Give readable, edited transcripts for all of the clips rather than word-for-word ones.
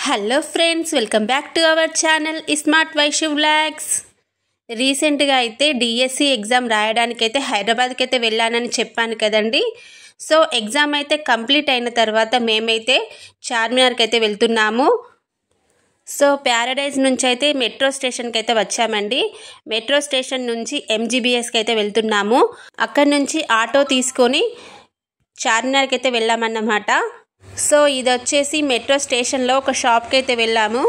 Hello friends, welcome back to our channel smart Vaishu vlogs. రీసెంట్గా అయితే DSC exam రాయడానికి అయితే హైదరాబాద్కి అయితే వెళ్ళానని చెప్పాను కదండి. సో ఎగ్జామ్ అయితే కంప్లీట్ అయిన తర్వాత మేమైతే చార్మినార్కి అయితే వెళ్తున్నాము. సో ప్యారడైజ్ నుంచి అయితే మెట్రో స్టేషన్కి అయితే వచ్చామండి. మెట్రో స్టేషన్ నుంచి ఎంజీబీఎస్కి అయితే వెళ్తున్నాము. అక్కడి నుంచి ఆటో తీసుకొని చార్మినార్కి అయితే వెళ్ళామన్నమాట. సో ఇది వచ్చేసి మెట్రో స్టేషన్లో ఒక షాప్కి అయితే వెళ్ళాము.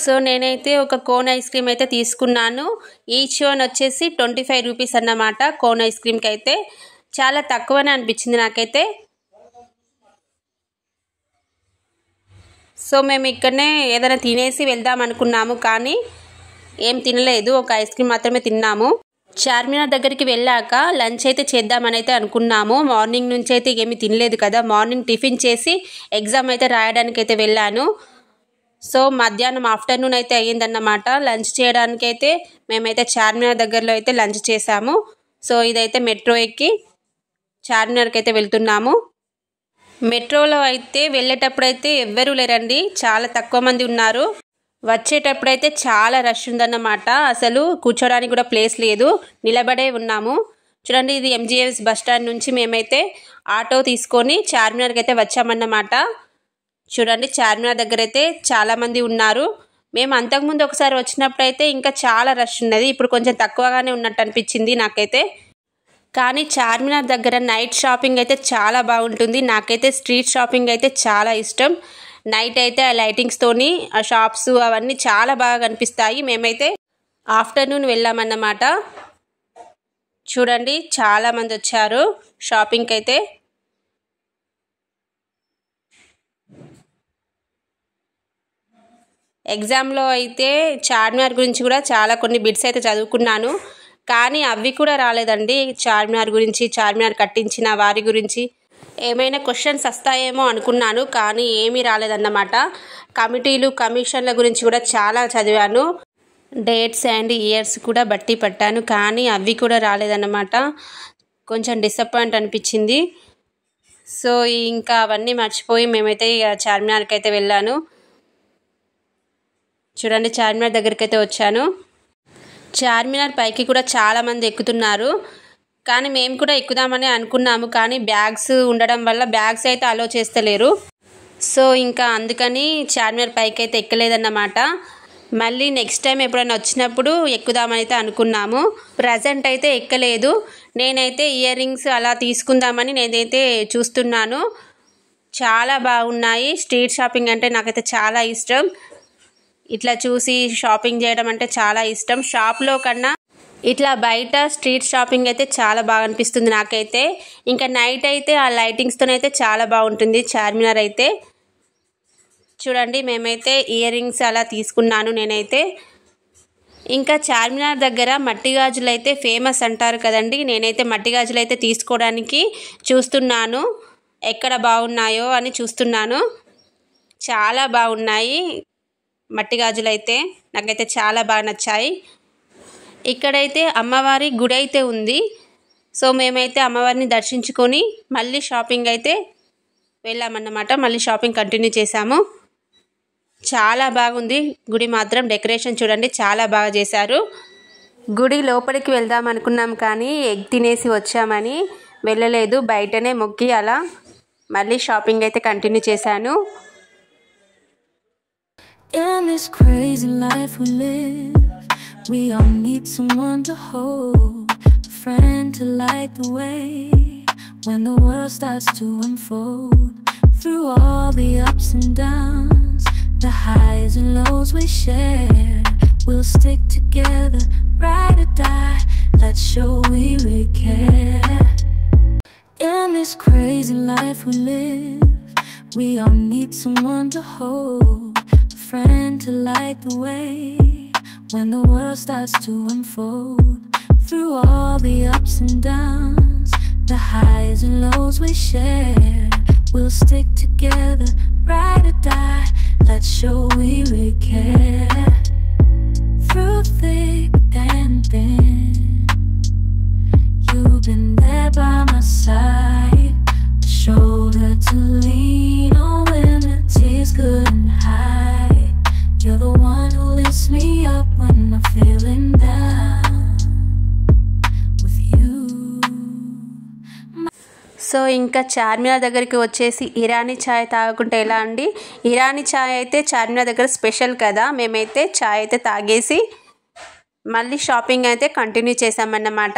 సో నేనైతే ఒక కోన్ ఐస్ క్రీమ్ అయితే తీసుకున్నాను. ఈచ్ వన్ వచ్చేసి 25 రూపీస్ అన్నమాట. కోన్ ఐస్ క్రీమ్కి అయితే చాలా తక్కువనే అనిపించింది నాకైతే. సో మేము ఇక్కడనే ఏదైనా తినేసి వెళ్దాం అనుకున్నాము, కానీ ఏం తినలేదు, ఒక ఐస్ క్రీమ్ మాత్రమే తిన్నాము. చార్మినార్ దగ్గరికి వెళ్ళాక లంచ్ అయితే చేద్దామని అయితే అనుకున్నాము. మార్నింగ్ నుంచి అయితే ఏమీ తినలేదు కదా, మార్నింగ్ టిఫిన్ చేసి ఎగ్జామ్ అయితే రాయడానికి అయితే వెళ్ళాను. సో మధ్యాహ్నం ఆఫ్టర్నూన్ అయితే అయ్యిందన్నమాట. లంచ్ చేయడానికి అయితే మేమైతే చార్మినార్ దగ్గరలో అయితే లంచ్ చేసాము. సో ఇదైతే మెట్రో ఎక్కి చార్మినార్కి అయితే వెళ్తున్నాము. మెట్రోలో అయితే వెళ్ళేటప్పుడు అయితే ఎవ్వరూ లేరండి, చాలా తక్కువ మంది ఉన్నారు. వచ్చేటప్పుడైతే చాలా రష్ ఉందన్నమాట. అసలు కూర్చోడానికి కూడా ప్లేస్ లేదు, నిలబడే ఉన్నాము. చూడండి, ఇది ఎంజీఎస్ బస్ స్టాండ్ నుంచి మేమైతే ఆటో తీసుకొని చార్మినార్కి అయితే వచ్చామన్నమాట. చూడండి, చార్మినార్ దగ్గర అయితే చాలామంది ఉన్నారు. మేము అంతకుముందు ఒకసారి వచ్చినప్పుడు అయితే ఇంకా చాలా రష్ ఉన్నది, ఇప్పుడు కొంచెం తక్కువగానే ఉన్నట్టు అనిపించింది నాకైతే. కానీ చార్మినార్ దగ్గర నైట్ షాపింగ్ అయితే చాలా బాగుంటుంది. నాకైతే స్ట్రీట్ షాపింగ్ అయితే చాలా ఇష్టం. నైట్ అయితే ఆ లైటింగ్స్తోని ఆ షాప్స్ అవన్నీ చాలా బాగా కనిపిస్తాయి. మేమైతే ఆఫ్టర్నూన్ వెళ్ళామన్నమాట. చూడండి, చాలామంది వచ్చారు షాపింగ్కి అయితే. ఎగ్జామ్లో అయితే చార్మినార్ గురించి కూడా చాలా కొన్ని బిట్స్ అయితే చదువుకున్నాను, కానీ అవి కూడా రాలేదండి. చార్మినార్ గురించి, చార్మినార్ కట్టించిన వారి గురించి ఏమైనా క్వశ్చన్స్ వస్తాయేమో అనుకున్నాను, కానీ ఏమీ రాలేదన్నమాట. కమిటీలు, కమిషన్ల గురించి కూడా చాలా చదివాను. డేట్స్ అండ్ ఇయర్స్ కూడా బట్టి పట్టాను, కానీ అవి కూడా రాలేదన్నమాట. కొంచెం డిసప్పాయింట్ అనిపించింది. సో ఇంకా అవన్నీ మర్చిపోయి మేమైతే చార్మినార్కి అయితే వెళ్ళాను. చూడండి, చార్మినార్ దగ్గరికి అయితే వచ్చాను. చార్మినార్ పైకి కూడా చాలామంది ఎక్కుతున్నారు, కానీ మేము కూడా ఎక్కుదామని అనుకున్నాము, కానీ బ్యాగ్స్ ఉండడం వల్ల బ్యాగ్స్ అయితే అలో చేస్తలేరు. సో ఇంకా అందుకని చార్మినార్ పైకి అయితే ఎక్కలేదన్నమాట. మళ్ళీ నెక్స్ట్ టైం ఎప్పుడైనా వచ్చినప్పుడు ఎక్కుదామని అయితే అనుకున్నాము. ప్రజెంట్ అయితే ఎక్కలేదు. నేనైతే ఇయర్ రింగ్స్ అలా తీసుకుందామని నేనైతే చూస్తున్నాను. చాలా బాగున్నాయి. స్ట్రీట్ షాపింగ్ అంటే నాకైతే చాలా ఇష్టం. ఇట్లా చూసి షాపింగ్ చేయడం అంటే చాలా ఇష్టం. షాప్లో కన్నా ఇట్లా బయట స్ట్రీట్ షాపింగ్ అయితే చాలా బాగా అనిపిస్తుంది నాకైతే. ఇంకా నైట్ అయితే ఆ లైటింగ్స్తోనైతే చాలా బాగుంటుంది చార్మినార్ అయితే. చూడండి, మేమైతే ఇయర్ రింగ్స్ అలా తీసుకున్నాను నేనైతే. ఇంకా చార్మినార్ దగ్గర మట్టి గాజులు అయితే ఫేమస్ అంటారు కదండి. నేనైతే మట్టి గాజులు అయితే తీసుకోవడానికి చూస్తున్నాను, ఎక్కడ బాగున్నాయో అని చూస్తున్నాను. చాలా బాగున్నాయి మట్టి గాజులు అయితే, నాకైతే చాలా బాగా నచ్చాయి. ఇక్కడైతే అమ్మవారి గుడి అయితే ఉంది. సో మేమైతే అమ్మవారిని దర్శించుకొని మళ్ళీ షాపింగ్ అయితే వెళ్ళామన్నమాట. మళ్ళీ షాపింగ్ కంటిన్యూ చేసాము. చాలా బాగుంది గుడి మాత్రం. డెకరేషన్ చూడండి, చాలా బాగా చేశారు. గుడి లోపలికి వెళ్దాం అనుకున్నాం, కానీ ఎగ్ తినేసి వచ్చామని వెళ్ళలేదు. బయటనే మొక్కి అలా మళ్ళీ షాపింగ్ అయితే కంటిన్యూ చేశాను. In this crazy life we live, we all need someone to hold, a friend to light the way when the world starts to unfold. Through all the ups and downs, the highs and lows we share, we'll stick together, ride or die, let's show we really care. In this crazy life we live, we all need someone to hold, friend to light the way when the world starts to unfold. Through all the ups and downs, the highs and lows we share, we'll stick together, ride or die, let's show we really care. Through thick and thin, you've been there by my side, a shoulder to lean on when the tears so ఇంకా చార్మినార్ దగ్గరికి వచ్చేసి ఇరానీ చాయ్ తాగకుంటే ఎలా అండి. ఇరానీ చాయ్ అయితే చార్మినార్ దగ్గర special కదా. మేమైతే చాయ్ అయితే తాగేసి మళ్ళీ షాపింగ్ అయితే కంటిన్యూ చేసామన్నమాట.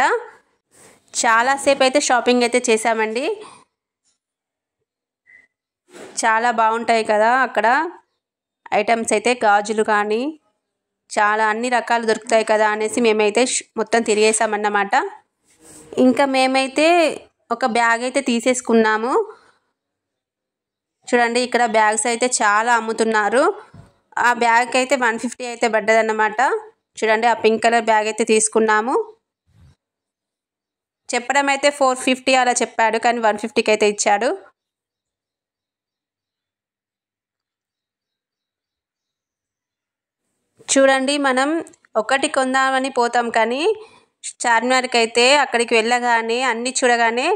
చాలాసేపు అయితే షాపింగ్ అయితే చేసామండి. చాలా బాగుంటాయి కదా అక్కడ ఐటమ్స్ అయితే, గాజులు కానీ చాలా అన్ని రకాలు దొరుకుతాయి కదా అనేసి మేమైతే మొత్తం తిరిగేసామన్నమాట. ఇంకా మేమైతే ఒక బ్యాగ్ అయితే తీసేసుకున్నాము. చూడండి ఇక్కడ బ్యాగ్స్ అయితే చాలా అమ్ముతున్నారు. ఆ బ్యాగ్ అయితే 150 అయితే పడ్డదన్నమాట. చూడండి ఆ పింక్ కలర్ బ్యాగ్ అయితే తీసుకున్నాము. చెప్పడం అయితే 450 అలా చెప్పాడు, కానీ 150కి అయితే ఇచ్చాడు. చూడండి మనం ఒకటి కొందామని పోతాం, కానీ చార్మినార్కి అయితే అక్కడికి వెళ్ళగానే అన్నీ చూడగానే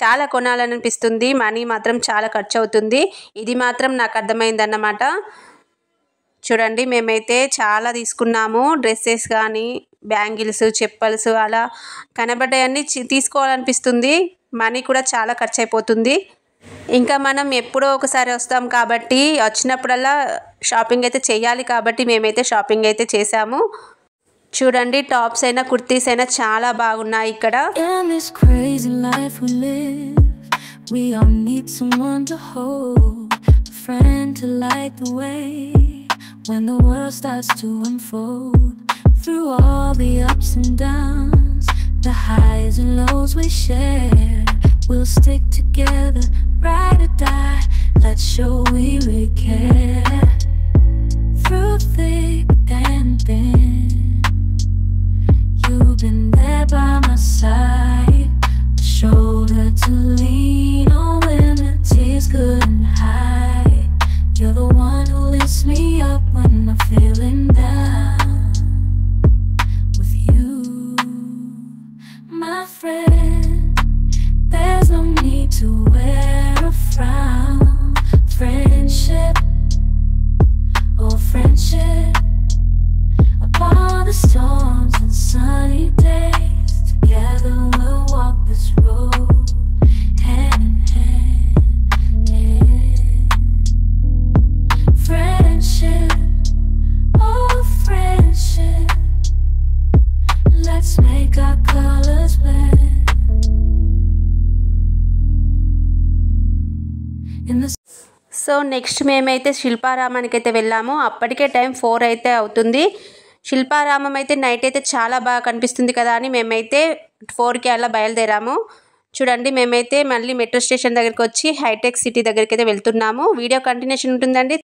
చాలా కొనాలనిపిస్తుంది. మనీ మాత్రం చాలా ఖర్చు అవుతుంది. ఇది మాత్రం నాకు అర్థమైందన్నమాట. చూడండి మేమైతే చాలా తీసుకున్నాము. డ్రెస్సెస్ కానీ, బ్యాంగిల్స్, చెప్పల్స్ అలా కనబడ్డాయన్నీ తీసుకోవాలనిపిస్తుంది. మనీ కూడా చాలా ఖర్చు అయిపోతుంది. ఇంకా మనం ఎప్పుడో ఒకసారి వస్తాం కాబట్టి వచ్చినప్పుడల్లా షాపింగ్ అయితే చేయాలి కాబట్టి మేమైతే షాపింగ్ అయితే చేసాము. చూడండి టాప్స్ అయినా కుర్తీస్ అయినా చాలా బాగున్నాయి ఇక్కడ. In this crazy life we live, we all need someone to hold, a friend to light the way when the world starts to unfold. Through all the ups and downs, the highs and lows we share, we'll stick together, ride or die. Let's show we really care. Through thick and thin, you've been there by my side, a shoulder to lean on when the tears couldn't hide. You're the one who lifts me up when I'm feeling down. With you, my friend, there's no need to wear a frown. Friendship, oh friendship, upon the storms and sunny days, together we'll walk this road, hand in hand, yeah. Friendship, oh friendship, let's make our colors blend. In the so next మేమైతే శిల్పారామానికి అయితే వెళ్ళాము. అప్పటికే time 4 అయితే అవుతుంది. శిల్పారామం అయితే night అయితే చాలా బాగా కనిపిస్తుంది కదా అని మేమైతే 4కి అలా బయలుదేరాము. చూడండి మేమైతే మళ్ళీ మెట్రో స్టేషన్ దగ్గరికి వచ్చి హైటెక్ సిటీ దగ్గరికి అయితే వెళ్తున్నాము. వీడియో కంటిన్యూషన్ ఉంటుందండి.